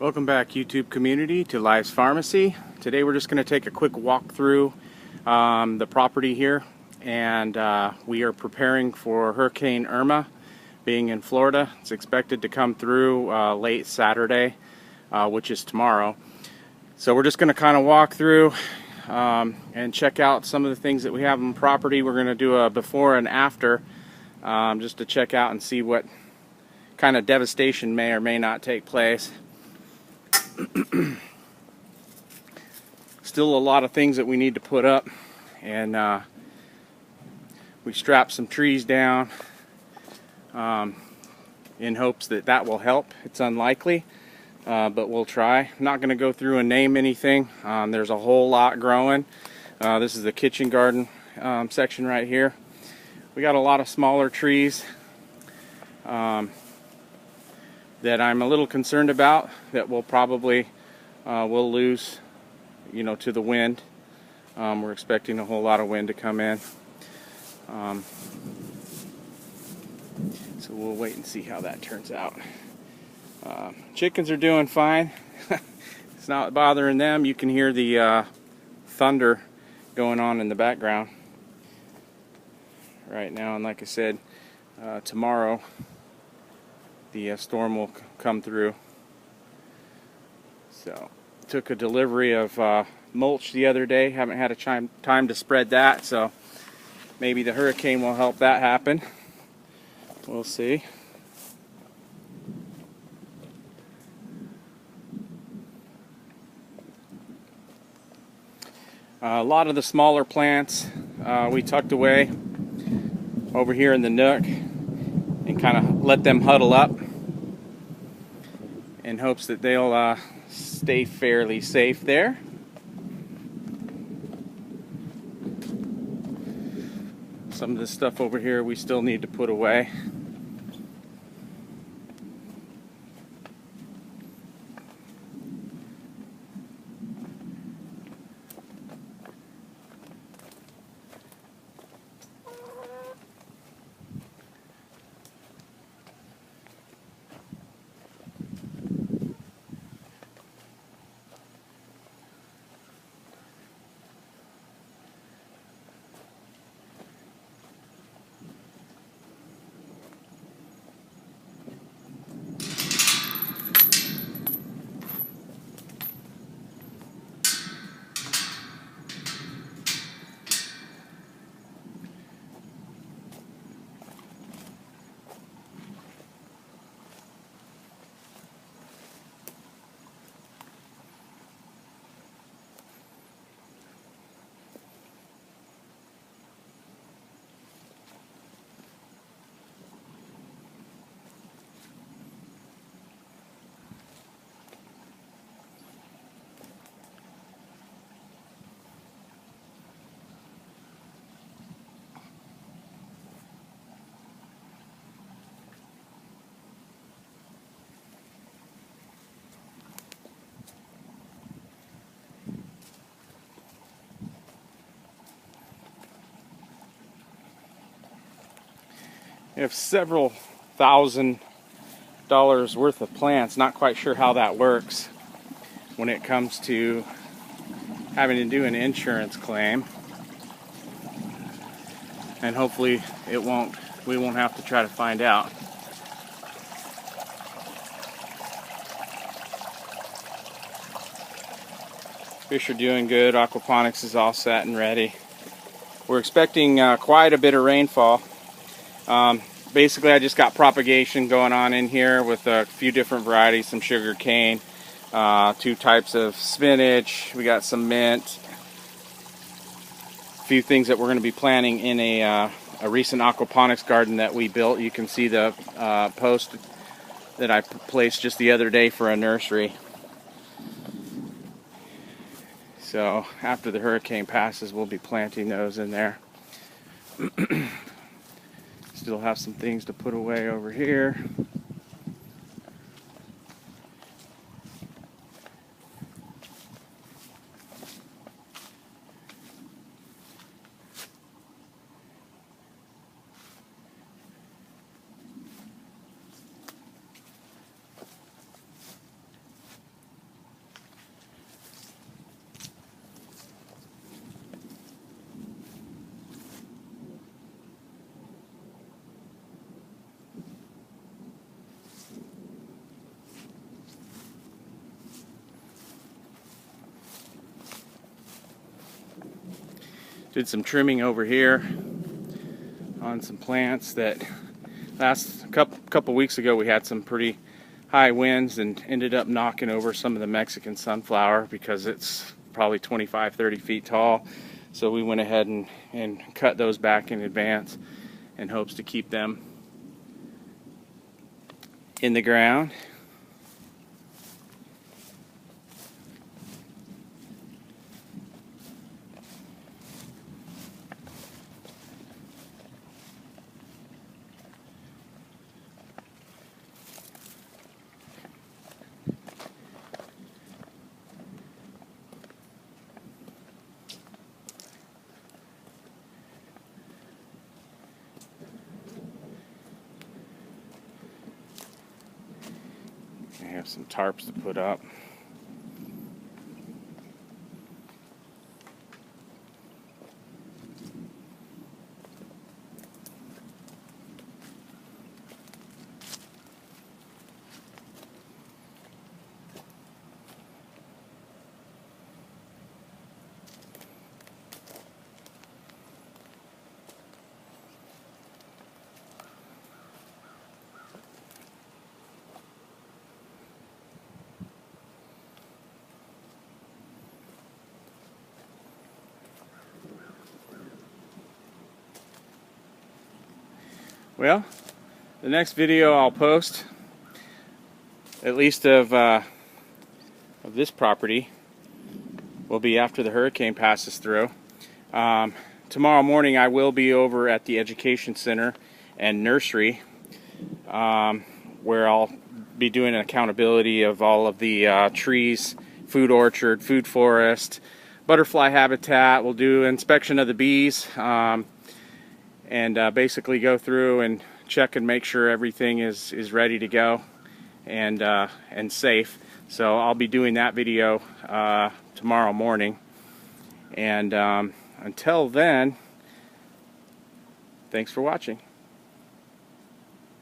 Welcome back, YouTube community, to Live's Pharmacy. Today we're just going to take a quick walk through the property here, and we are preparing for Hurricane Irma being in Florida. It's expected to come through late Saturday, which is tomorrow. So we're just going to kind of walk through and check out some of the things that we have on property. We're going to do a before and after just to check out and see what kind of devastation may or may not take place. Still a lot of things that we need to put up, and we strapped some trees down in hopes that that will help. It's unlikely, but we'll try. I'm not going to go through and name anything. There's a whole lot growing. This is the kitchen garden section right here. We got a lot of smaller trees that I'm a little concerned about that we'll probably will lose, to the wind. We're expecting a whole lot of wind to come in, so we'll wait and see how that turns out. Chickens are doing fine. It's not bothering them. You can hear the thunder going on in the background right now, and like I said, tomorrow the storm will come through. So, took a delivery of mulch the other day. Haven't had a time to spread that, so maybe the hurricane will help that happen. We'll see. A lot of the smaller plants we tucked away over here in the nook and kind of let them huddle up in hopes that they'll stay fairly safe there. Some of this stuff over here we still need to put away. We have several $1,000s worth of plants. Not quite sure how that works when it comes to having to do an insurance claim, and hopefully we won't have to try to find out. Fish are doing good. Aquaponics is all set and ready. We're expecting quite a bit of rainfall. Basically, I just got propagation going on in here with a few different varieties, some sugar cane, 2 types of spinach, we got some mint, a few things that we're going to be planting in a recent aquaponics garden that we built. You can see the post that I placed just the other day for a nursery. So after the hurricane passes, we'll be planting those in there. Still have some things to put away over here. Did some trimming over here on some plants that last couple weeks ago we had some pretty high winds and ended up knocking over some of the Mexican sunflower because it's probably 25-30 feet tall. So we went ahead and cut those back in advance in hopes to keep them in the ground. I have some tarps to put up. Well, the next video I'll post, at least of this property, will be after the hurricane passes through. Tomorrow morning I will be over at the Education Center and Nursery, where I'll be doing an accountability of all of the trees, food orchard, food forest, butterfly habitat. We'll do inspection of the bees. And basically go through and check and make sure everything is ready to go and safe. So I'll be doing that video tomorrow morning. And until then, thanks for watching.